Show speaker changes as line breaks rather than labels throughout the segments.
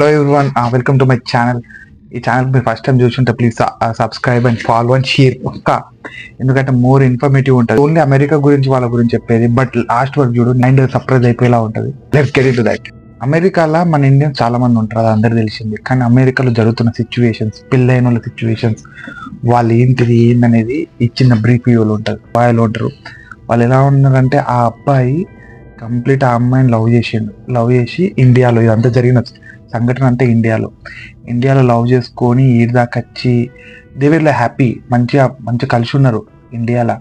Hello everyone, welcome to my channel. ఈ channel మీరు first time చూస్తుంటే please subscribe and follow and share పక్కా. ఎందుకంటే మోర్ ఇన్ఫర్మేటివ్ ఉంటుంది. ఓన్లీ అమెరికా గురించి వాళ్ళ గురించి చెప్పేది, బట్ లాస్ట్ వరకు చూడు మైండ్ సర్ప్రైజ్ అయిపోయేలా ఉంటుంది. Let's get into that. అమెరికాలో మన ఇండియన్స్ చాలా మంది ఉంటారు, అది అందరికి తెలిసింది. కానీ అమెరికాలో జరుగుతున్న సిచ్యువేషన్స్, పెళ్ళైన వాళ్ళ సిచ్యువేషన్స్, వాళ్ళు ఏంటనేది ఈ చిన్న బ్రీఫ్ వీడియోలో ఉంటుంది. వాళ్ళు ఉంటారు, వాళ్ళు ఎలా ఉన్నారంటే ఆ అబ్బాయి కంప్లీట్ ఆ అమ్మాయిని లవ్ చేసి ఇండియాలో ఇదంతా జరిగిన సంఘటన అంతా ఇండియాలో లవ్ చేసుకొని ఈడి దాకా వచ్చి దే వేర్ హ్యాపీ, మంచిగా కలిసి ఉన్నారు ఇండియాలో.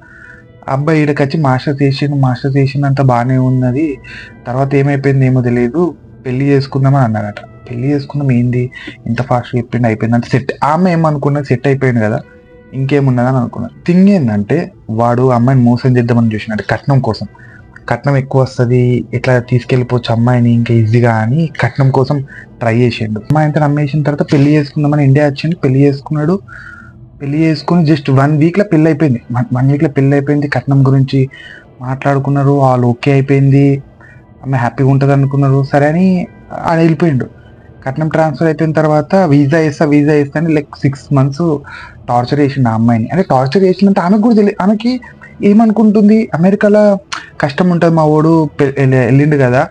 ఆ అబ్బాయి ఈడకి వచ్చి మాస్టర్స్ చేసినంత బాగానే ఉన్నది. తర్వాత ఏమైపోయింది ఏమో తెలియదు, పెళ్లి చేసుకుందామని అన్నారట. పెళ్లి చేసుకుందాం ఏంది ఇంత ఫాస్ట్గా చెప్పిండి, అయిపోయింది అంటే సెట్. ఆమె ఏమనుకున్నది, సెట్ అయిపోయింది కదా ఇంకేమున్నదని అనుకున్నారు. థింగ్ ఏంటంటే వాడు అమ్మాయిని మోసం చేద్దామని చూసినట్టు, కట్నం ఎక్కువ వస్తుంది, ఎట్లా తీసుకెళ్ళిపోవచ్చు అమ్మాయిని ఇంకా ఈజీగా అని కట్నం కోసం ట్రై చేసిండు. అమ్మాయి అంతా నమ్మేసిన తర్వాత పెళ్లి చేసుకుందామని ఇండియా వచ్చిండు. పెళ్లి చేసుకుని జస్ట్ 1 వీక్లో పెళ్లి అయిపోయింది. 1 వీక్లో పెళ్లి అయిపోయింది. కట్నం గురించి మాట్లాడుకున్నారు, వాళ్ళు ఓకే అయిపోయింది, అమ్మాయి హ్యాపీగా ఉంటుంది అనుకున్నారు. సరే అని ఆడ వెళ్ళిపోయిండు. కట్నం ట్రాన్స్ఫర్ అయిపోయిన తర్వాత వీసా వేస్తా అని 6 months టార్చర్ చేసిండు ఆ అమ్మాయిని. అంటే టార్చర్ చేసినంత ఆమెకు కూడా తెలియదు. ఆమెకి ఏమనుకుంటుంది, అమెరికాలో కష్టం ఉంటుంది, మా వాడు వెళ్ళిండు కదా,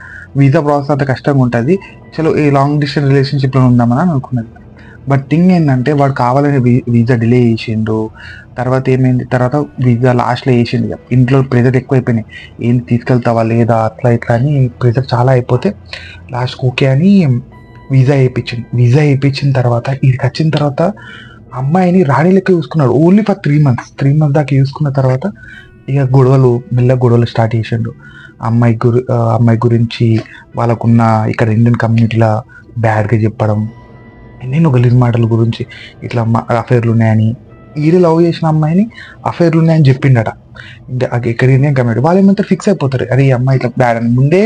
వీసా ప్రాసెస్ అంత కష్టంగా ఉంటుంది, చలో ఈ లాంగ్ డిస్టెన్స్ రిలేషన్షిప్లో ఉందామని అనుకున్నది. బట్ థింగ్ ఏంటంటే వాడు కావాలని వీసా డిలే చేసిండు. తర్వాత ఏమైంది, తర్వాత వీసా లాస్ట్లో వేసిండు. ఇంట్లో ప్రెజర్ ఎక్కువ అయిపోయినాయి, ఏం తీసుకెళ్తావా లేదా అట్లా ఇట్లా అని ప్రెజర్ చాలా అయిపోతే లాస్ట్ ఓకే అని వీసా వేయించిన తర్వాత వీడికి వచ్చిన తర్వాత అమ్మాయిని రాణి లెక్క చూసుకున్నాడు. ఓన్లీ ఫర్ 3 months దాకా చూసుకున్న తర్వాత ఇక మెల్లగా గొడవలు స్టార్ట్ చేసిండు. అమ్మాయి గురించి వాళ్ళకున్న ఇక్కడ ఇండియన్ కమ్యూనిటీలో బ్యాడ్గా చెప్పడం, ఎన్నెన్నో గలీజ్ మాటల గురించి, ఇట్లా అఫైర్లు ఉన్నాయని, ఈడ లవ్ చేసిన అమ్మాయిని అఫైర్లు ఉన్నాయని చెప్పిండట ఇక్కడ ఇండియన్ కమ్యూనిటీ. వాళ్ళు ఏమంతా ఫిక్స్ అయిపోతారు, అరే ఈ అమ్మాయి ఇట్లా బ్యాడ్ అని. ముందే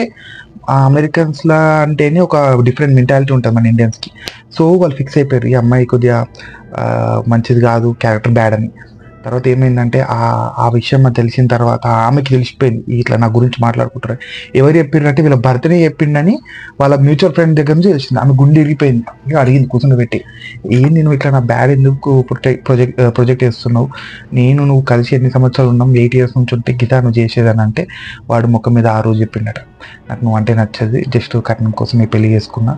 అమెరికన్స్లా అంటేనే ఒక డిఫరెంట్ మెంటాలిటీ ఉంటుంది మన ఇండియన్స్కి. సో వాళ్ళు ఫిక్స్ అయిపోయారు ఈ అమ్మాయి కొద్దిగా మంచిది కాదు, క్యారెక్టర్ బ్యాడ్ అని. తర్వాత ఏమైందంటే ఆ విషయం తెలిసిన తర్వాత ఆమెకి తెలిసిపోయింది, ఇట్లా నా గురించి మాట్లాడుకుంటారు. ఎవరు చెప్పిండ్రంటే వీళ్ళ భర్తనే చెప్పిండని వాళ్ళ మ్యూచువల్ ఫ్రెండ్ దగ్గర నుంచి తెలిసింది. ఆమె గుండె ఇరిగిపోయింది. ఇక అడిగింది కూర్చొని, ఏంది నువ్వు ఇట్లా నా బ్యాడ్ ఎందుకు ప్రొజెక్ట్ చేస్తున్నావు, నువ్వు కలిసి ఎన్ని సంవత్సరాలు ఉన్నాం, 8 years నుంచి ఉంటే గితా నువ్వు చేసేదని అంటే వాడు ముఖం మీద ఆ రోజు చెప్పిండట, నాకు నువ్వు అంటే నచ్చదు, జస్ట్ కట్నం కోసం పెళ్లి చేసుకున్నా,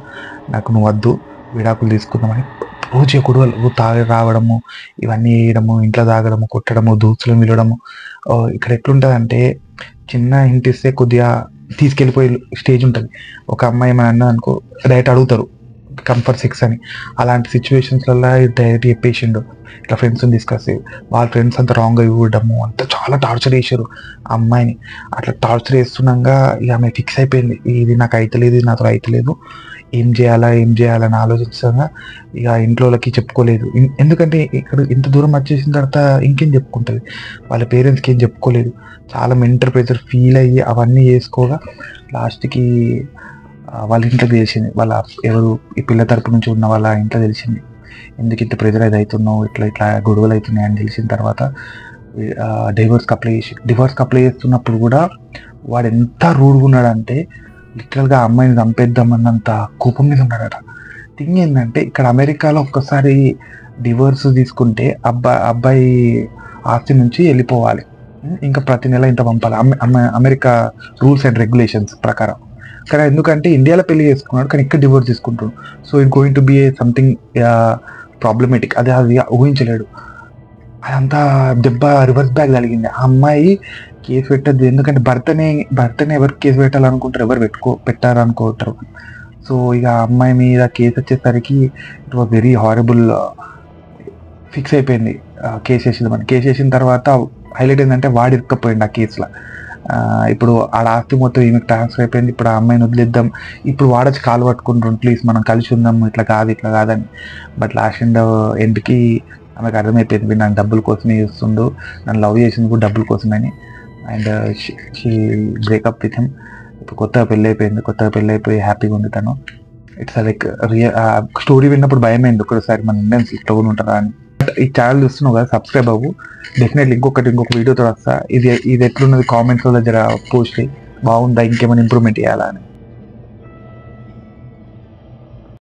నాకు నువ్వు వద్దు, విడాకులు తీసుకుందామని. రోజు గొడవలు, తాగి రావడము, ఇవన్నీ వేయడము, ఇంట్లో తాగడము, కొట్టడము, దూసులు మిలడము. ఇక్కడ ఎట్లుంటుంది, చిన్న హింట్ ఇస్తే కొద్దిగా తీసుకెళ్ళిపోయే స్టేజ్ ఉంటుంది. ఒక అమ్మాయి ఏమైనా అన్నది అనుకో, డైరెక్ట్ అడుగుతారు కంఫర్ట్ 6 అని. అలాంటి సిచ్యువేషన్స్లలో డైరెక్ట్ చెప్పేసిండు. ఇట్లా ఫ్రెండ్స్ని తీసుకొస్తే వాళ్ళ ఫ్రెండ్స్ అంతా రాంగ్గా ఇవ్వడము, అంతా చాలా టార్చర్ చేశారు ఆ అమ్మాయిని. అట్లా టార్చర్ చేస్తున్నాగా ఇక ఆమె ఫిక్స్ అయిపోయింది, ఇది నాకు అవుతలేదు, ఇది నాతో అవుతలేదు, ఏం చేయాలని ఆలోచించగా ఇక ఇంట్లోకి చెప్పుకోలేదు. ఎందుకంటే ఇక్కడ ఇంత దూరం వచ్చేసిన తర్వాత ఇంకేం చెప్పుకుంటుంది, వాళ్ళ పేరెంట్స్కి ఏం చెప్పుకోలేదు. చాలా మెంటల్ ప్రెషర్ ఫీల్ అయ్యి అవన్నీ చేసుకోగా లాస్ట్కి వాళ్ళ ఇంట్లోకి తెలిసింది, వాళ్ళ ఎవరు ఈ పిల్ల తరపు నుంచి ఉన్న వాళ్ళ ఇంట్లో తెలిసింది, ఎందుకు ఇంత ప్రెజర్ అది అవుతున్నావు, ఇట్లా గొడవలు అవుతున్నాయి అని తెలిసిన తర్వాత డివోర్స్కి అప్లై చేస్తున్నప్పుడు కూడా వాడు ఎంత రూడ్గా ఉన్నాడంటే లిటరల్గా అమ్మాయిని చంపేద్దామన్నంత కోపం మీద ఉన్నాడట. థింగ్ ఏంటంటే ఇక్కడ అమెరికాలో ఒక్కసారి డివోర్స్ తీసుకుంటే అబ్బాయి ఆస్తి నుంచి వెళ్ళిపోవాలి, ఇంకా ప్రతి నెల ఇంత పంపాలి అమెరికా రూల్స్ అండ్ రెగ్యులేషన్స్ ప్రకారం. కానీ ఎందుకంటే ఇండియాలో పెళ్లి చేసుకున్నాడు కానీ ఇక్కడ డివోర్స్ తీసుకుంటున్నాడు. So it going to be something problematic. అది ఊహించలేడు. అదంతా దెబ్బ రివర్స్ బ్యాక్ కలిగింది. ఆ అమ్మాయి కేసు పెట్టద్దు, ఎందుకంటే భర్తనే ఎవరు కేసు పెట్టాలనుకుంటారు, ఎవరు పెట్టారనుకుంటారు. సో ఇక అమ్మాయి మీద కేసు వచ్చేసరికి it was very horrible. Fix అయిపోయింది కేసు వేసేద్దామని. కేసు వేసిన తర్వాత హైలైట్ ఏంటంటే వాడు ఇరుక్కపోయింది ఆ కేసులో. ఇప్పుడు ఆడ ఆస్తి మొత్తం ఈమెకు ట్రాన్స్ఫర్ అయిపోయింది. ఇప్పుడు ఆ అమ్మాయిని వదిలేద్దాం, ఇప్పుడు వాడొచ్చి కాలు పట్టుకుంటాం, ప్లీజ్ మనం కలిసి ఉందాం, ఇట్లా కాదని. బట్ లాస్ట్ ఎండ్కి ఆమెకు అర్థమైపోయింది, నన్ను డబ్బుల కోసమే చేస్తుండు, నన్ను లవ్ చేసింది కూడా డబ్బుల కోసమని. And she breakup with him. ఇప్పుడు కొత్తగా పెళ్ళి అయిపోయి హ్యాపీగా ఉంది తను. ఇట్స్ లైక్ స్టోరీ విన్నప్పుడు భయమైంది ఒకసారి, మన ఇండియన్స్ ఇట్లా కూడా ఉంటారా అని. బట్ ఈ ఛానల్ చూస్తున్నావు కదా, సబ్స్క్రైబ్ అవ్వు. డెఫినెట్లీ ఇంకొక వీడియోతో వస్తా. ఇది ఎట్లున్నది కామెంట్స్లో దగ్గర పోస్ట్ బాగుందా, ఇంకేమైనా ఇంప్రూవ్మెంట్ చేయాలా అని.